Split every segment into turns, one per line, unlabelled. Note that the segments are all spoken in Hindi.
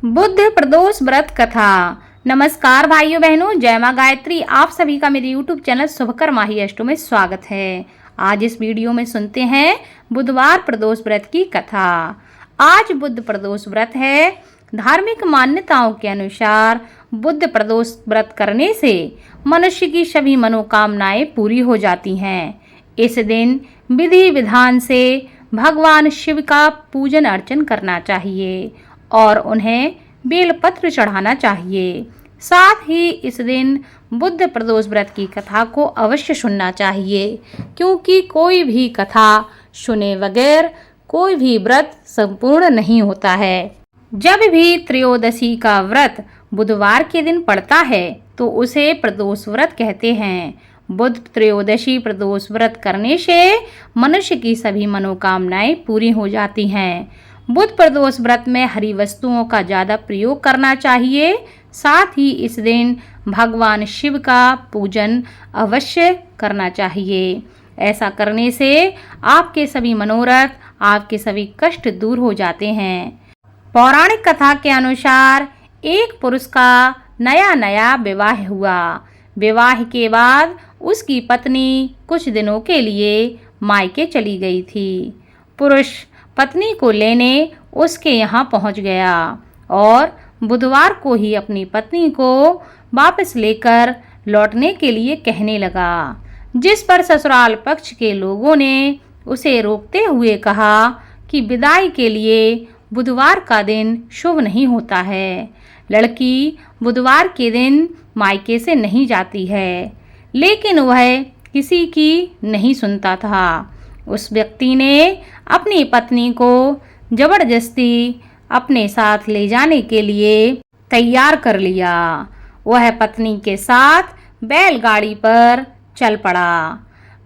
बुद्ध प्रदोष व्रत कथा। नमस्कार भाइयों बहनों, जय मां गायत्री। आप सभी का मेरे YouTube चैनल शुभकर माही अष्टो में स्वागत है। आज इस वीडियो में सुनते हैं बुधवार प्रदोष व्रत की कथा। आज बुद्ध प्रदोष व्रत है। धार्मिक मान्यताओं के अनुसार बुद्ध प्रदोष व्रत करने से मनुष्य की सभी मनोकामनाएं पूरी हो जाती हैं। इस दिन विधि विधान से भगवान शिव का पूजन अर्चन करना चाहिए और उन्हें बेलपत्र चढ़ाना चाहिए। साथ ही इस दिन बुद्ध प्रदोष व्रत की कथा को अवश्य सुनना चाहिए, क्योंकि कोई भी कथा सुने बगैर कोई भी व्रत संपूर्ण नहीं होता है। जब भी त्रयोदशी का व्रत बुधवार के दिन पड़ता है तो उसे प्रदोष व्रत कहते हैं। बुद्ध त्रयोदशी प्रदोष व्रत करने से मनुष्य की सभी मनोकामनाएं पूरी हो जाती हैं। बुद्ध प्रदोष व्रत में हरी वस्तुओं का ज़्यादा प्रयोग करना चाहिए। साथ ही इस दिन भगवान शिव का पूजन अवश्य करना चाहिए। ऐसा करने से आपके सभी मनोरथ, आपके सभी कष्ट दूर हो जाते हैं। पौराणिक कथा के अनुसार एक पुरुष का नया नया विवाह हुआ। विवाह के बाद उसकी पत्नी कुछ दिनों के लिए मायके चली गई थी। पुरुष पत्नी को लेने उसके यहाँ पहुँच गया और बुधवार को ही अपनी पत्नी को वापस लेकर लौटने के लिए कहने लगा, जिस पर ससुराल पक्ष के लोगों ने उसे रोकते हुए कहा कि विदाई के लिए बुधवार का दिन शुभ नहीं होता है। लड़की बुधवार के दिन मायके से नहीं जाती है, लेकिन वह किसी की नहीं सुनता था। उस व्यक्ति ने अपनी पत्नी को जबरदस्ती अपने साथ ले जाने के लिए तैयार कर लिया। वह पत्नी के साथ बैलगाड़ी पर चल पड़ा।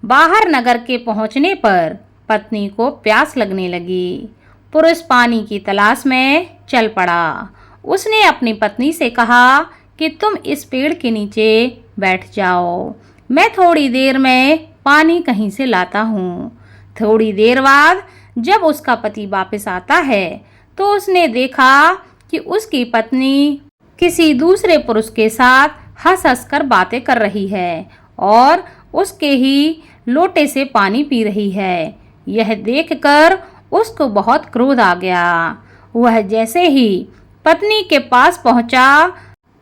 बाहर नगर के पहुंचने पर पत्नी को प्यास लगने लगी। पुरुष पानी की तलाश में चल पड़ा। उसने अपनी पत्नी से कहा कि तुम इस पेड़ के नीचे बैठ जाओ, मैं थोड़ी देर में पानी कहीं से लाता हूँ। थोड़ी देर बाद जब उसका पति वापस आता है तो उसने देखा कि उसकी पत्नी किसी दूसरे पुरुष के साथ हंस हंस कर बातें कर रही है और उसके ही लोटे से पानी पी रही है। यह देखकर उसको बहुत क्रोध आ गया। वह जैसे ही पत्नी के पास पहुंचा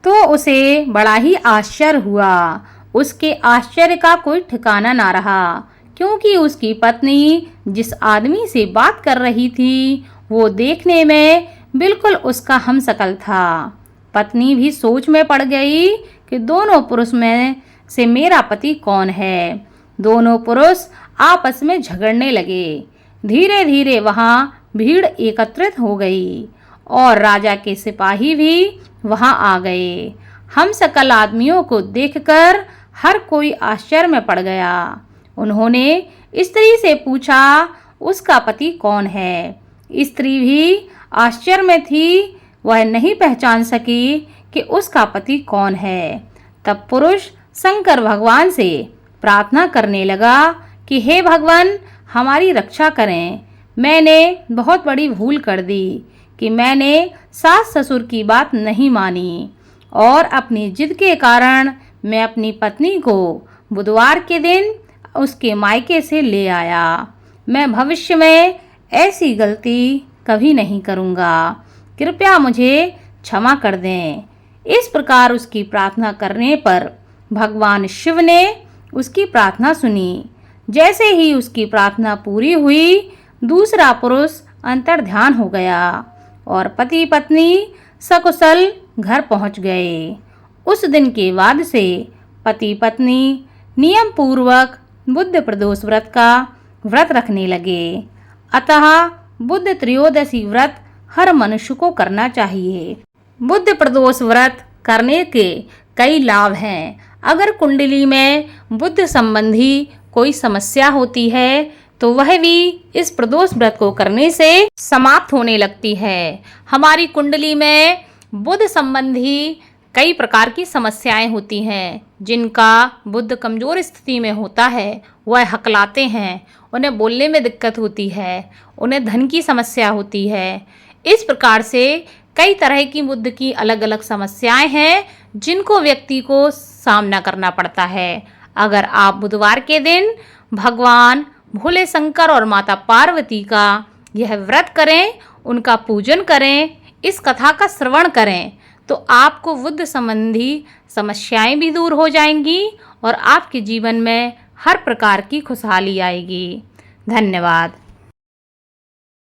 तो उसे बड़ा ही आश्चर्य हुआ। उसके आश्चर्य का कोई ठिकाना ना रहा, क्योंकि उसकी पत्नी जिस आदमी से बात कर रही थी वो देखने में बिल्कुल उसका हमशक्ल था। पत्नी भी सोच में पड़ गई कि दोनों पुरुष में से मेरा पति कौन है। दोनों पुरुष आपस में झगड़ने लगे। धीरे धीरे वहाँ भीड़ एकत्रित हो गई और राजा के सिपाही भी वहाँ आ गए। हमशक्ल आदमियों को देखकर हर कोई आश्चर्य में पड़ गया। उन्होंने स्त्री से पूछा उसका पति कौन है। स्त्री भी आश्चर्य में थी, वह नहीं पहचान सकी कि उसका पति कौन है। तब पुरुष शंकर भगवान से प्रार्थना करने लगा कि हे भगवान, हमारी रक्षा करें। मैंने बहुत बड़ी भूल कर दी कि मैंने सास ससुर की बात नहीं मानी और अपनी जिद के कारण मैं अपनी पत्नी को बुधवार के दिन उसके मायके से ले आया। मैं भविष्य में ऐसी गलती कभी नहीं करूँगा। कृपया मुझे क्षमा कर दें। इस प्रकार उसकी प्रार्थना करने पर भगवान शिव ने उसकी प्रार्थना सुनी। जैसे ही उसकी प्रार्थना पूरी हुई, दूसरा पुरुष अंतर्ध्यान हो गया और पति पत्नी सकुशल घर पहुंच गए। उस दिन के बाद से पति पत्नी नियम पूर्वक बुद्ध प्रदोष व्रत का व्रत रखने लगे। अतः बुद्ध त्रयोदशी व्रत हर मनुष्य को करना चाहिए। बुद्ध प्रदोष व्रत करने के कई लाभ हैं। अगर कुंडली में बुद्ध संबंधी कोई समस्या होती है तो वह भी इस प्रदोष व्रत को करने से समाप्त होने लगती है। हमारी कुंडली में बुद्ध संबंधी कई प्रकार की समस्याएं होती हैं। जिनका बुद्ध कमजोर स्थिति में होता है वह हकलाते हैं, उन्हें बोलने में दिक्कत होती है, उन्हें धन की समस्या होती है। इस प्रकार से कई तरह की बुद्ध की अलग अलग समस्याएं हैं जिनको व्यक्ति को सामना करना पड़ता है। अगर आप बुधवार के दिन भगवान भोले शंकर और माता पार्वती का यह व्रत करें, उनका पूजन करें, इस कथा का श्रवण करें, तो आपको बुद्ध संबंधी समस्याएं भी दूर हो जाएंगी और आपके जीवन में हर प्रकार की खुशहाली आएगी। धन्यवाद।